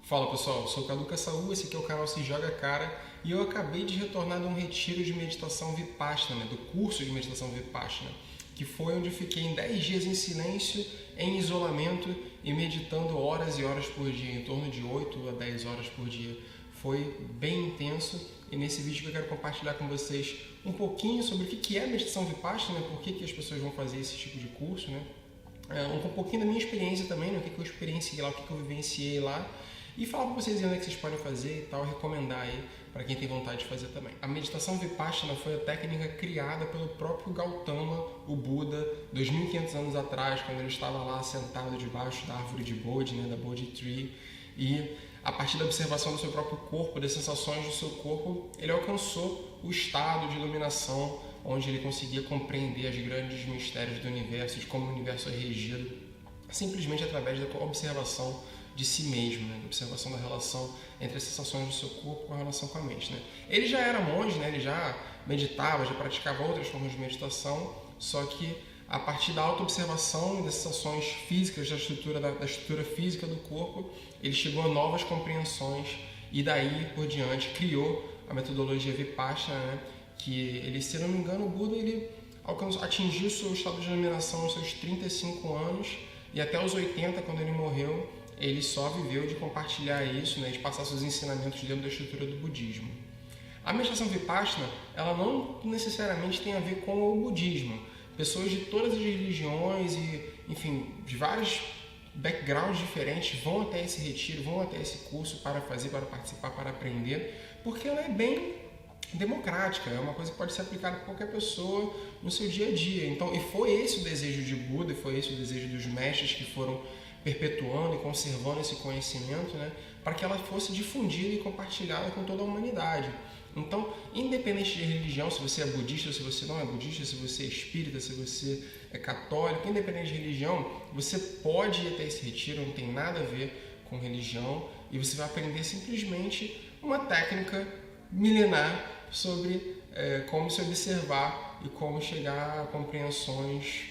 Fala pessoal, eu sou o Cadu Caçaú, esse aqui é o canal Se Joga Cara e eu acabei de retornar de um retiro de meditação Vipassana, do curso de meditação Vipassana, que foi onde eu fiquei em 10 dias em silêncio, em isolamento e meditando horas e horas por dia, em torno de 8 a 10 horas por dia. Foi bem intenso e nesse vídeo que eu quero compartilhar com vocês um pouquinho sobre o que é meditação Vipassana, por que as pessoas vão fazer esse tipo de curso, né? Um pouquinho da minha experiência também, né? O que eu experienciei lá, o que eu vivenciei lá. E falar para vocês onde é que vocês podem fazer e tal, recomendar aí para quem tem vontade de fazer também. A meditação Vipassana foi a técnica criada pelo próprio Gautama, o Buda, 2500 anos atrás, quando ele estava lá sentado debaixo da árvore de Bodhi, né, da Bodhi Tree, e a partir da observação do seu próprio corpo, das sensações do seu corpo, ele alcançou o estado de iluminação, onde ele conseguia compreender os grandes mistérios do universo, de como o universo é regido, simplesmente através da observação de si mesmo, né? Observação da relação entre as sensações do seu corpo com a relação com a mente, né? Ele já era monge, né? Ele já meditava, já praticava outras formas de meditação, só que a partir da autoobservação das sensações físicas, da estrutura física do corpo, ele chegou a novas compreensões e daí por diante criou a metodologia Vipassana, né? Que ele, se não me engano, o Buda ele atingiu o seu estado de iluminação aos seus 35 anos e até os 80, quando ele morreu, ele só viveu de compartilhar isso, né, de passar seus ensinamentos dentro da estrutura do budismo. A meditação Vipassana, ela não necessariamente tem a ver com o budismo. Pessoas de todas as religiões e, enfim, de vários backgrounds diferentes vão até esse retiro, vão até esse curso para fazer, para participar, para aprender, porque ela é bem democrática, é uma coisa que pode ser aplicada por qualquer pessoa no seu dia a dia. Então, e foi esse o desejo de Buda, e foi esse o desejo dos mestres que foram perpetuando e conservando esse conhecimento, né, para que ela fosse difundida e compartilhada com toda a humanidade. Então, independente de religião, se você é budista, se você não é budista, se você é espírita, se você é católico, independente de religião, você pode ir até esse retiro, não tem nada a ver com religião, e você vai aprender simplesmente uma técnica milenar sobre como se observar e como chegar a compreensões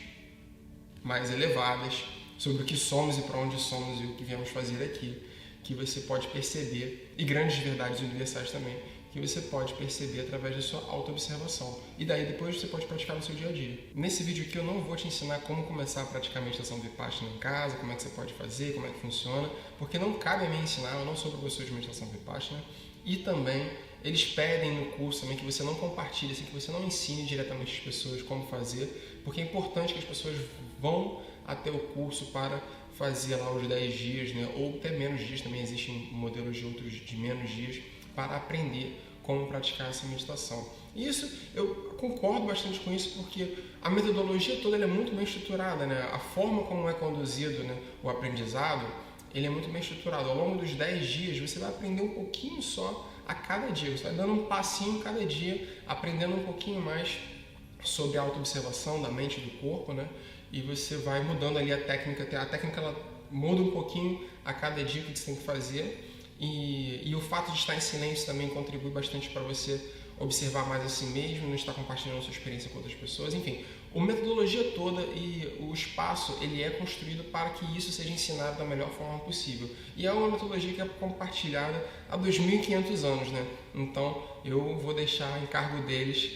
mais elevadas sobre o que somos e para onde somos e o que viemos fazer aqui, que você pode perceber, e grandes verdades universais também, que você pode perceber através da sua autoobservação. E daí depois você pode praticar no seu dia a dia. Nesse vídeo aqui eu não vou te ensinar como começar a praticar meditação Vipassana em casa, como é que você pode fazer, como é que funciona, porque não cabe a mim ensinar, eu não sou professor de meditação Vipassana, e também eles pedem no curso também que você não compartilhe, assim, que você não ensine diretamente as pessoas como fazer, porque é importante que as pessoas vão até o curso para fazer lá os 10 dias, né? Ou até menos dias, também existem modelos de outros de menos dias, para aprender como praticar essa meditação. E isso, eu concordo bastante com isso, porque a metodologia toda é muito bem estruturada, né? A forma como é conduzido, né, o aprendizado, ele é muito bem estruturado. Ao longo dos 10 dias, você vai aprender um pouquinho só a cada dia, você vai dando um passinho cada dia, aprendendo um pouquinho mais sobre a autoobservação da mente e do corpo, né? E você vai mudando ali a técnica ela muda um pouquinho a cada dia que você tem que fazer, e o fato de estar em silêncio também contribui bastante para você observar mais a si mesmo, não estar compartilhando sua experiência com outras pessoas, enfim. A metodologia toda e o espaço, ele é construído para que isso seja ensinado da melhor forma possível. E é uma metodologia que é compartilhada há 2500 anos, né? Então, eu vou deixar em cargo deles,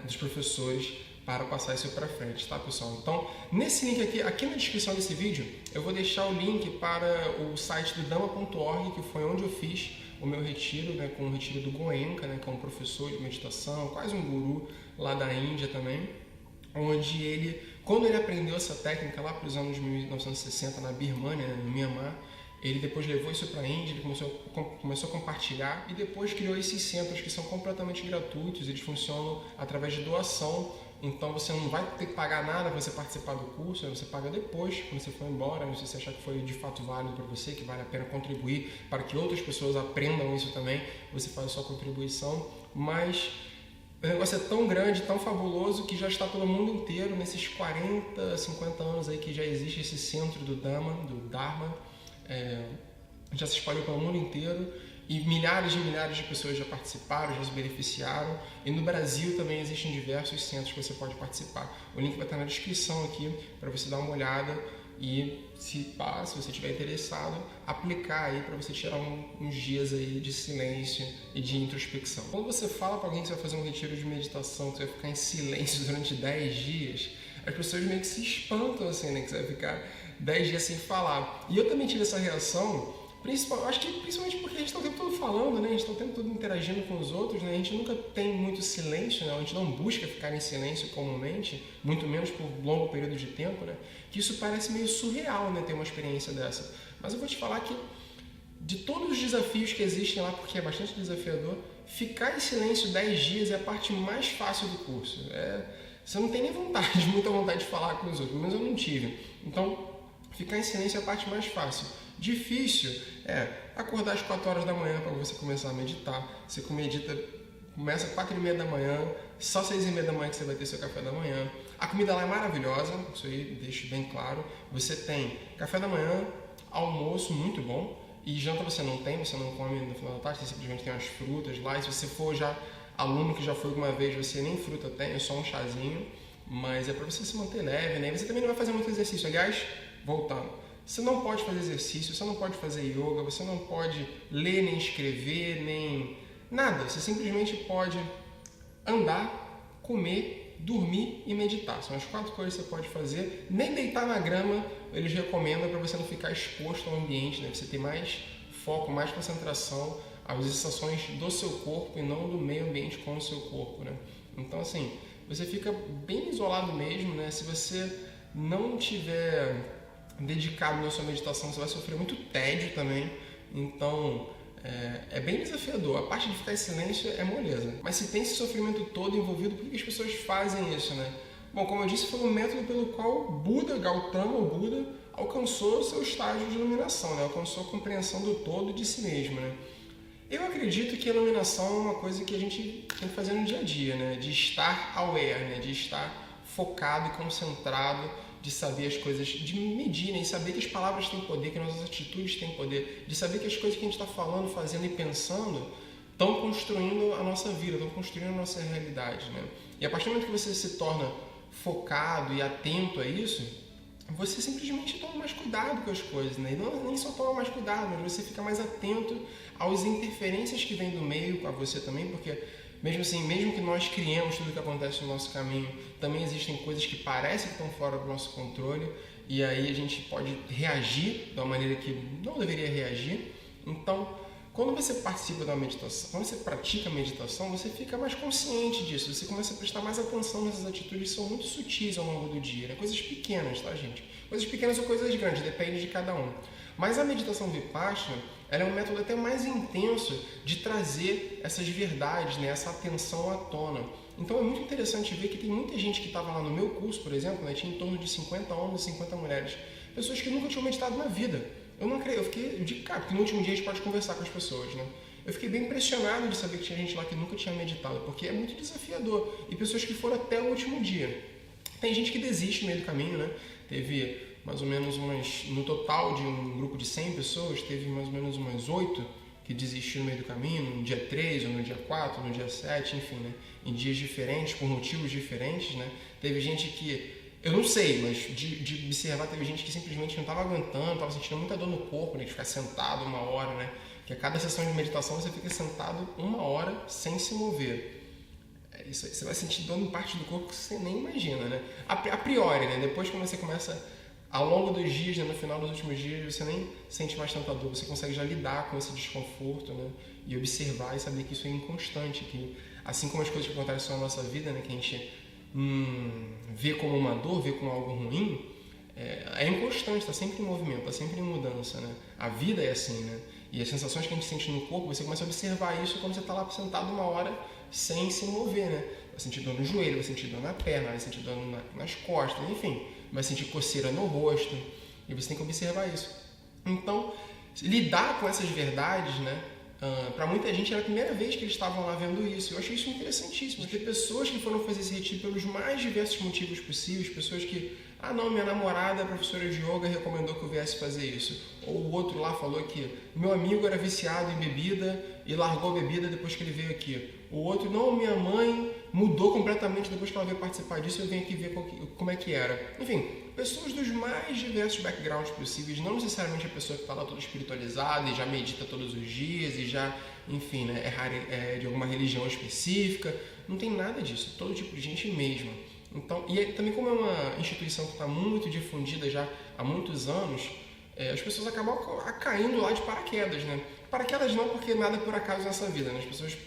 dos professores, para passar isso para frente, tá, pessoal? Então, nesse link aqui na descrição desse vídeo, eu vou deixar o link para o site do Dhamma.org, que foi onde eu fiz o meu retiro, né, com o retiro do Goenka, né, que é um professor de meditação, quase um guru lá da Índia também, onde ele, quando ele aprendeu essa técnica lá para os anos 1960 na Birmânia, né, no Myanmar, ele depois levou isso para a Índia, ele começou a compartilhar e depois criou esses centros que são completamente gratuitos, eles funcionam através de doação, então você não vai ter que pagar nada para você participar do curso, você paga depois, quando você for embora, se você achar que foi de fato válido para você, que vale a pena contribuir para que outras pessoas aprendam isso também, você faz a sua contribuição, mas o negócio é tão grande, tão fabuloso, que já está pelo mundo inteiro, nesses 40, 50 anos aí que já existe esse centro do Dharma, já se espalhou pelo mundo inteiro e milhares de pessoas já participaram, já se beneficiaram, e no Brasil também existem diversos centros que você pode participar. O link vai estar na descrição aqui para você dar uma olhada E se você estiver interessado, aplicar aí para você tirar uns dias aí de silêncio e de introspecção. Quando você fala para alguém que você vai fazer um retiro de meditação, que você vai ficar em silêncio durante 10 dias, as pessoas meio que se espantam assim, né? Que você vai ficar 10 dias sem falar. E eu também tive essa reação, acho que principalmente porque a gente está o tempo todo falando, né? A gente está o tempo todo interagindo com os outros, né? A gente nunca tem muito silêncio, né? A gente não busca ficar em silêncio comumente, muito menos por longo período de tempo, né? Que isso parece meio surreal, né? Ter uma experiência dessa. Mas eu vou te falar que de todos os desafios que existem lá, porque é bastante desafiador, ficar em silêncio 10 dias é a parte mais fácil do curso. Você não tem nem vontade, muita vontade de falar com os outros, pelo menos eu não tive. Então, ficar em silêncio é a parte mais fácil. Difícil é acordar às 4 horas da manhã para você começar a meditar. Você medita, começa às 4h30 da manhã, só 6h30 da manhã que você vai ter seu café da manhã. A comida lá é maravilhosa, isso aí deixo bem claro. Você tem café da manhã, almoço muito bom, e janta você não come no final da tarde, você simplesmente tem umas frutas lá. E se você for já aluno que já foi alguma vez, você nem fruta tem, é só um chazinho, mas é para você se manter leve, né? E você também não vai fazer muito exercício. Aliás, voltando, você não pode fazer exercício, você não pode fazer yoga, você não pode ler, nem escrever, nem nada. Você simplesmente pode andar, comer, dormir e meditar. São as 4 coisas que você pode fazer. Nem deitar na grama eles recomendam para você não ficar exposto ao ambiente, né? Você ter mais foco, mais concentração às sensações do seu corpo e não do meio ambiente com o seu corpo, né? Então, assim, você fica bem isolado mesmo, né? Se você não tiver dedicado na sua meditação, você vai sofrer muito tédio também. Então, é bem desafiador. A parte de ficar em silêncio é moleza. Mas se tem esse sofrimento todo envolvido, por que as pessoas fazem isso, né? Bom, como eu disse, foi um método pelo qual Gautama, o Buda, alcançou o seu estágio de iluminação, né? Alcançou a compreensão do todo de si mesmo, né? Eu acredito que a iluminação é uma coisa que a gente tem que fazer no dia a dia, né? De estar aware, né? De estar focado e concentrado, de saber as coisas, de medir, né? E saber que as palavras têm poder, que nossas atitudes têm poder, de saber que as coisas que a gente está falando, fazendo e pensando estão construindo a nossa vida, estão construindo a nossa realidade, né? E a partir do momento que você se torna focado e atento a isso, você simplesmente toma mais cuidado com as coisas, né? E não, nem só toma mais cuidado, mas você fica mais atento às interferências que vêm do meio, a você também, porque mesmo assim, mesmo que nós criemos tudo que acontece no nosso caminho, também existem coisas que parecem que estão fora do nosso controle, e aí a gente pode reagir de uma maneira que não deveria reagir. Então, quando você participa da meditação, quando você pratica a meditação, você fica mais consciente disso, você começa a prestar mais atenção nessas atitudes que são muito sutis ao longo do dia, né? Coisas pequenas, tá, gente? Coisas pequenas ou coisas grandes, depende de cada um. Mas a meditação Vipassana, ela é um método até mais intenso de trazer essas verdades, né? Essa atenção à tona. Então é muito interessante ver que tem muita gente que estava lá no meu curso, por exemplo, né? Tinha em torno de 50 homens e 50 mulheres, pessoas que nunca tinham meditado na vida. Eu não creio, eu fiquei de cara, porque no último dia a gente pode conversar com as pessoas, né? Eu fiquei bem impressionado de saber que tinha gente lá que nunca tinha meditado, porque é muito desafiador. E pessoas que foram até o último dia. Tem gente que desiste no meio do caminho, né? Teve mais ou menos no total de um grupo de 100 pessoas, teve mais ou menos umas 8 que desistiram no meio do caminho, no dia 3, ou no dia 4, no dia 7, enfim, né? Em dias diferentes, por motivos diferentes, né? Teve gente que, eu não sei, mas de observar, teve gente que simplesmente não estava aguentando, estava sentindo muita dor no corpo, né? De ficar sentado 1 hora, né? Que a cada sessão de meditação você fica sentado 1 hora sem se mover. Isso, você vai sentir dor em parte do corpo que você nem imagina, né? A priori, né? Depois quando você começa, ao longo dos dias, né? No final dos últimos dias, você nem sente mais tanta dor, você consegue já lidar com esse desconforto, né? E observar e saber que isso é inconstante, que assim como as coisas que acontecem na nossa vida, né? Que a gente vê como uma dor, vê como algo ruim, é inconstante, está sempre em movimento, está sempre em mudança, né? A vida é assim, né? E as sensações que a gente sente no corpo, você começa a observar isso quando você está lá sentado 1 hora sem se mover, né? Vai sentir dor no joelho, vai sentir dor na perna, vai sentir dor nas costas, enfim, vai sentir coceira no rosto, e você tem que observar isso. Então, lidar com essas verdades, né? Para muita gente era a primeira vez que eles estavam lá vendo isso. Eu achei isso interessantíssimo, porque pessoas que foram fazer esse retiro pelos mais diversos motivos possíveis, pessoas que Ah não, minha namorada, a professora de yoga, recomendou que eu viesse fazer isso. Ou o outro lá falou que meu amigo era viciado em bebida e largou a bebida depois que ele veio aqui. O outro, não, minha mãe mudou completamente depois que ela veio participar disso, eu vim aqui ver como é que era. Enfim, pessoas dos mais diversos backgrounds possíveis, não necessariamente a pessoa que está lá toda espiritualizada e já medita todos os dias e já, enfim, né, é de alguma religião específica. Não tem nada disso, todo tipo de gente mesmo. Então, e também como é uma instituição que está muito difundida já há muitos anos, as pessoas acabam caindo lá de paraquedas, né? Paraquedas não, porque nada é por acaso nessa vida, né? As pessoas,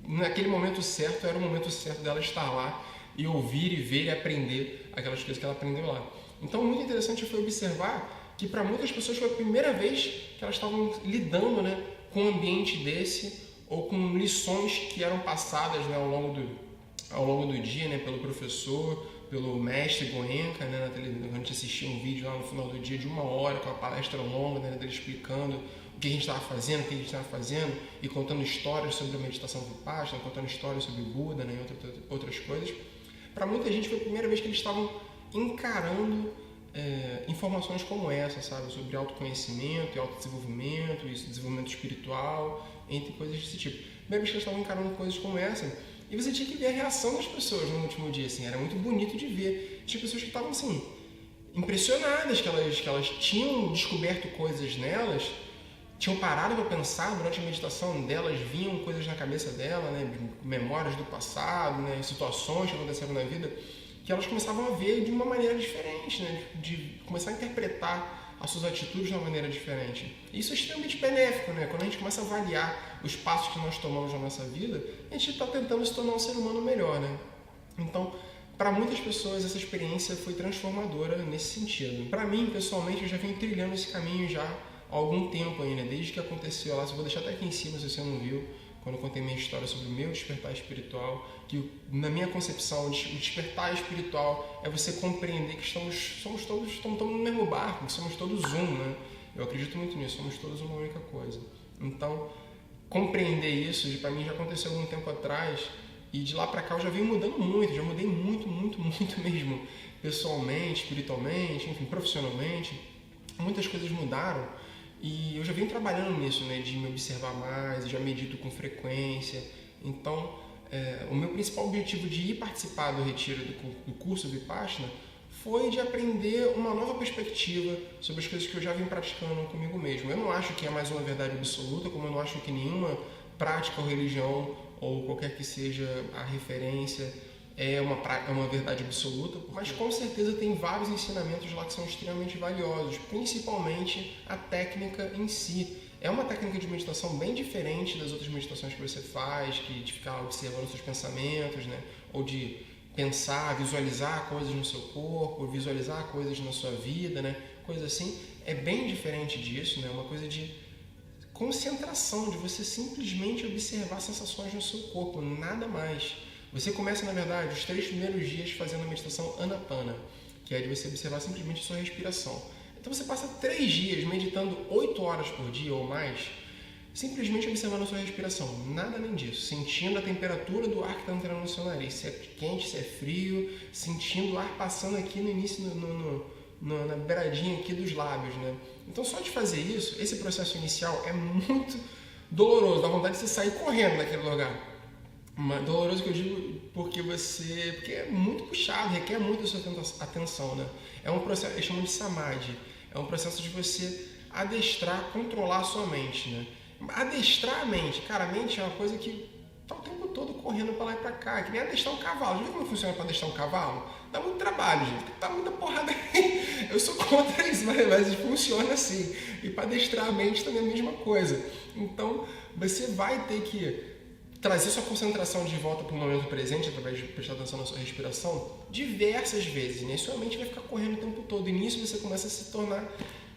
naquele momento certo, era o momento certo dela estar lá e ouvir e ver e aprender aquelas coisas que ela aprendeu lá. Então, muito interessante foi observar que para muitas pessoas foi a primeira vez que elas estavam lidando, né, com um ambiente desse ou com lições que eram passadas, né, ao longo do dia, né, pelo professor, pelo mestre Goenka, né, na televisão. A gente assistia um vídeo lá no final do dia de 1 hora com a palestra longa, né, dele explicando o que a gente estava fazendo, o que a gente estava fazendo e contando histórias sobre a meditação Vipassana, contando histórias sobre Buda, né, e outras coisas. Para muita gente foi a primeira vez que eles estavam encarando informações como essa, sabe, sobre autoconhecimento e autodesenvolvimento, e desenvolvimento espiritual, entre coisas desse tipo. Primeira vez que eles estavam encarando coisas como essa. E você tinha que ver a reação das pessoas no último dia, assim, era muito bonito de ver. Tinha pessoas que estavam, assim, impressionadas, que elas tinham descoberto coisas nelas, tinham parado para pensar durante a meditação delas, vinham coisas na cabeça dela, né, memórias do passado, né, situações que aconteceram na vida, que elas começavam a ver de uma maneira diferente, né, de começar a interpretar as suas atitudes de uma maneira diferente. Isso é extremamente benéfico, né? Quando a gente começa a avaliar os passos que nós tomamos na nossa vida, a gente está tentando se tornar um ser humano melhor, né? Então, para muitas pessoas, essa experiência foi transformadora nesse sentido. Para mim, pessoalmente, eu já venho trilhando esse caminho já há algum tempo ainda, desde que aconteceu lá. Eu vou deixar até aqui em cima, se você não viu, quando eu contei minha história sobre o meu despertar espiritual, que na minha concepção, o despertar espiritual é você compreender que somos todos no mesmo barco, que somos todos um, né? Eu acredito muito nisso, somos todos uma única coisa. Então, compreender isso, para mim já aconteceu algum tempo atrás, e de lá para cá eu já venho mudando muito, já mudei muito mesmo, pessoalmente, espiritualmente, enfim, profissionalmente, muitas coisas mudaram. E eu já venho trabalhando nisso, né, de me observar mais, já medito com frequência. Então, o meu principal objetivo de ir participar do retiro do curso Vipassana foi de aprender uma nova perspectiva sobre as coisas que eu já vim praticando comigo mesmo. Eu não acho que é mais uma verdade absoluta, como eu não acho que nenhuma prática ou religião, ou qualquer que seja a referência, é uma verdade absoluta, mas com certeza tem vários ensinamentos lá que são extremamente valiosos, principalmente a técnica em si. É uma técnica de meditação bem diferente das outras meditações que você faz, de ficar observando seus pensamentos, né? Ou de pensar, visualizar coisas no seu corpo, visualizar coisas na sua vida, né? Coisa assim. É bem diferente disso, né? Uma coisa de concentração, de você simplesmente observar sensações no seu corpo, nada mais. Você começa, na verdade, os 3 primeiros dias fazendo a meditação Anapana, que é de você observar simplesmente a sua respiração. Então você passa 3 dias meditando 8 horas por dia ou mais, simplesmente observando a sua respiração, nada além disso, sentindo a temperatura do ar que está entrando no seu nariz, se é quente, se é frio, sentindo o ar passando aqui no início, na beiradinha aqui dos lábios, né? Então só de fazer isso, esse processo inicial é muito doloroso, dá vontade de você sair correndo daquele lugar. Mas doloroso que eu digo porque é muito puxado, requer muito da sua atenção, né? É um processo, eles chamam de samadhi, é um processo de você adestrar, controlar a sua mente, né? Adestrar a mente, cara, a mente é uma coisa que tá o tempo todo correndo para lá e para cá, é que nem adestrar um cavalo. Já viu como funciona para adestrar um cavalo? Dá muito trabalho, gente, dá muita porrada aí. Eu sou contra isso, mas funciona assim. E para adestrar a mente também é a mesma coisa. Então, você vai ter que trazer sua concentração de volta para o momento presente através de prestar atenção na sua respiração diversas vezes, né? Sua mente vai ficar correndo o tempo todo e nisso você começa a se tornar,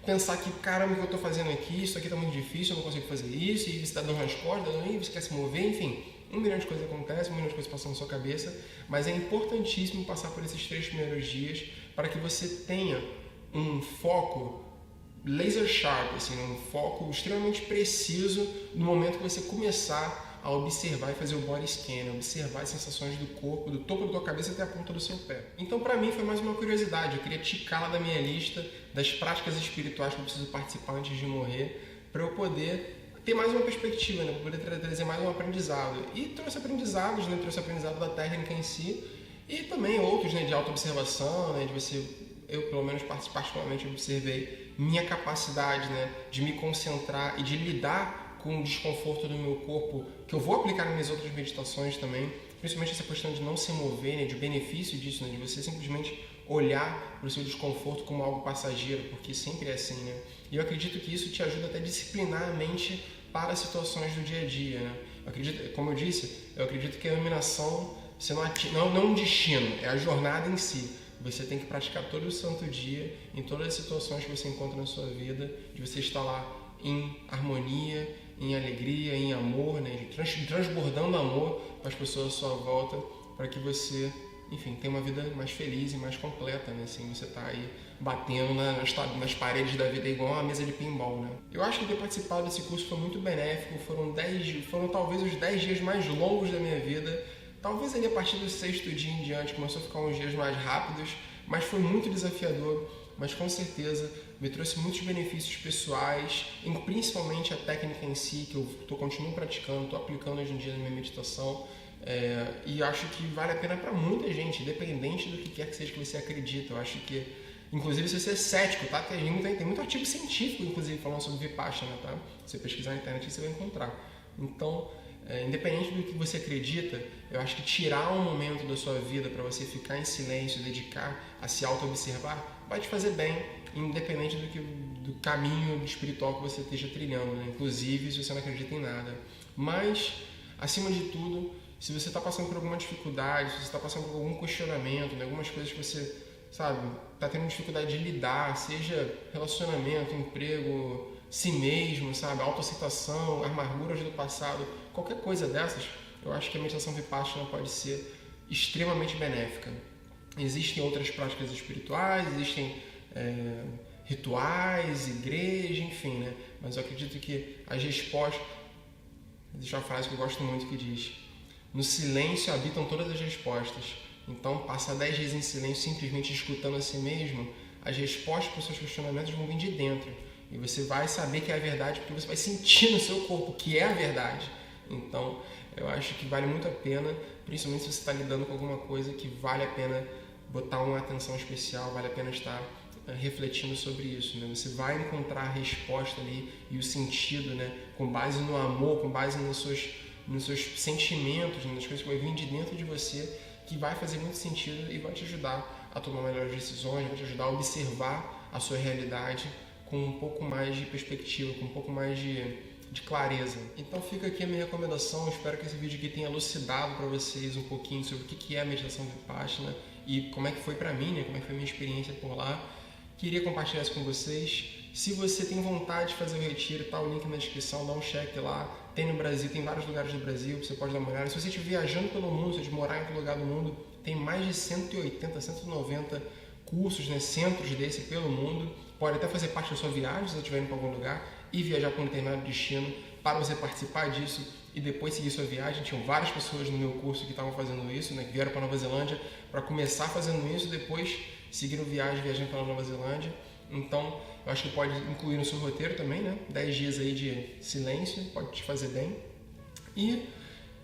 pensar que caramba, o que eu estou fazendo aqui, isso aqui está muito difícil, eu não consigo fazer isso, e você está dando as costas, e você quer se mover, enfim, 1 milhão de coisas acontecem, 1 milhão de coisas passam na sua cabeça, mas é importantíssimo passar por esses 3 primeiros dias para que você tenha um foco laser sharp, assim, um foco extremamente preciso no momento que você começar a observar e fazer o body scan, observar as sensações do corpo, do topo da tua cabeça até a ponta do seu pé. Então, para mim, foi mais uma curiosidade. Eu queria ticá-la da minha lista das práticas espirituais que eu preciso participar antes de morrer, para eu poder ter mais uma perspectiva, né? Para poder trazer mais um aprendizado. E trouxe aprendizados, né? Trouxe aprendizado da técnica em si e também outros, né? De autoobservação, né? De você, eu pelo menos particularmente observei minha capacidade, né? De me concentrar e de lidar com o desconforto do meu corpo, que eu vou aplicar nas minhas outras meditações também, principalmente essa questão de não se mover, né? De benefício disso, né? De você simplesmente olhar para o seu desconforto como algo passageiro, porque sempre é assim, né? E eu acredito que isso te ajuda até a disciplinar a mente para as situações do dia a dia, né? Eu acredito, como eu disse, eu acredito que a iluminação você não é um destino, é a jornada em si. Você tem que praticar todo o santo dia, em todas as situações que você encontra na sua vida, de você estar lá em harmonia, em alegria, em amor, né? Transbordando amor para as pessoas à sua volta, para que você, enfim, tenha uma vida mais feliz e mais completa, né? Assim, você está aí batendo nas paredes da vida igual uma mesa de pinball, né? Eu acho que ter participado desse curso foi muito benéfico, foram talvez os 10 dias mais longos da minha vida. Talvez ali a partir do 6º dia em diante começou a ficar uns dias mais rápidos, mas foi muito desafiador, mas com certeza me trouxe muitos benefícios pessoais, principalmente a técnica em si, que eu continuo praticando, estou aplicando hoje em dia na minha meditação, e acho que vale a pena para muita gente, independente do que quer que seja que você acredita. Eu acho que, inclusive, se você é cético, tá? Tem muito artigo científico, inclusive, falando sobre Vipassana, tá? Se você pesquisar na internet, você vai encontrar. Então, independente do que você acredita, eu acho que tirar um momento da sua vida para você ficar em silêncio, dedicar a se auto-observar, vai te fazer bem, independente do caminho espiritual que você esteja trilhando, né? Inclusive se você não acredita em nada. Mas, acima de tudo, se você está passando por alguma dificuldade, se você está passando por algum questionamento, né? Algumas coisas que você, sabe, está tendo dificuldade de lidar, seja relacionamento, emprego, si mesmo, sabe, autoaceitação, amarguras do passado, qualquer coisa dessas, eu acho que a meditação Vipassana pode ser extremamente benéfica. Existem outras práticas espirituais, existem rituais, igreja, enfim, né? Mas eu acredito que as respostas... Existe uma frase que eu gosto muito que diz: no silêncio habitam todas as respostas. Então, passar 10 dias em silêncio, simplesmente escutando a si mesmo, as respostas para os seus questionamentos vão vir de dentro. E você vai saber que é a verdade, porque você vai sentir no seu corpo que é a verdade. Então, eu acho que vale muito a pena, principalmente se você está lidando com alguma coisa que vale a pena botar uma atenção especial, vale a pena estar refletindo sobre isso, né? Você vai encontrar a resposta ali e o sentido, né? Com base no amor, com base nos seus sentimentos, né? Nas coisas que vão vir de dentro de você, que vai fazer muito sentido e vai te ajudar a tomar melhores decisões, vai te ajudar a observar a sua realidade com um pouco mais de perspectiva, com um pouco mais de clareza. Então fica aqui a minha recomendação, espero que esse vídeo aqui tenha elucidado para vocês um pouquinho sobre o que é a meditação Vipassana e como é que foi para mim, né? Como é que foi a minha experiência por lá. Queria compartilhar isso com vocês. Se você tem vontade de fazer o retiro, tá o link na descrição, dá um check lá. Tem no Brasil, tem vários lugares do Brasil, você pode dar uma olhada. Se você estiver viajando pelo mundo, se você morar em outro lugar do mundo, tem mais de 180, 190 cursos, né, centros desse pelo mundo. Pode até fazer parte da sua viagem, se você estiver indo para algum lugar, e viajar para um determinado destino, para você participar disso e depois seguir sua viagem. Tinham várias pessoas no meu curso que estavam fazendo isso, né, que vieram para Nova Zelândia para começar fazendo isso, depois seguiram viajando para Nova Zelândia. Então, eu acho que pode incluir no seu roteiro também, né? 10 dias aí de silêncio, pode te fazer bem. E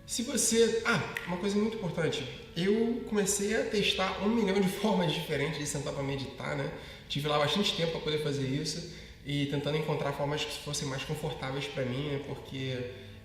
se você... uma coisa muito importante. Eu comecei a testar 1 milhão de formas diferentes de sentar para meditar, né? Tive lá bastante tempo para poder fazer isso e tentando encontrar formas que fossem mais confortáveis para mim, né? Porque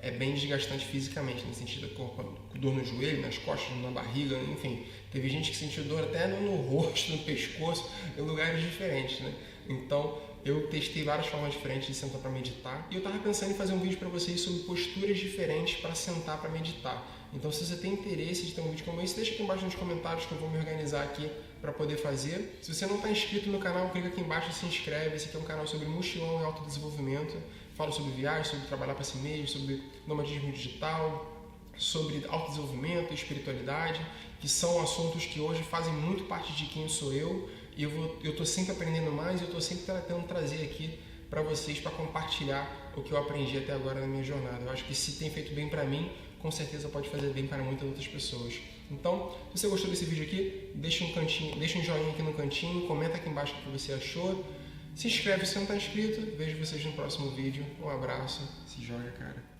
é bem desgastante fisicamente, no sentido de dor no joelho, nas costas, na barriga, enfim. Teve gente que sentiu dor até no rosto, no pescoço, em lugares diferentes, né? Então, eu testei várias formas diferentes de sentar para meditar e eu estava pensando em fazer um vídeo para vocês sobre posturas diferentes para sentar para meditar. Então, se você tem interesse de ter um vídeo como esse, deixa aqui embaixo nos comentários que eu vou me organizar aqui para poder fazer. Se você não está inscrito no canal, clica aqui embaixo e se inscreve. Esse aqui é um canal sobre mochilão e autodesenvolvimento. Falo sobre viagem, sobre trabalhar para si mesmo, sobre nomadismo digital, sobre autodesenvolvimento e espiritualidade, que são assuntos que hoje fazem muito parte de quem sou eu. E eu estou sempre aprendendo mais e eu estou sempre tentando trazer aqui para vocês, para compartilhar o que eu aprendi até agora na minha jornada. Eu acho que se tem feito bem para mim, com certeza pode fazer bem para muitas outras pessoas. Então, se você gostou desse vídeo aqui, deixa um joinha aqui no cantinho, comenta aqui embaixo o que você achou, se inscreve se não está inscrito, vejo vocês no próximo vídeo, um abraço, se joga, cara.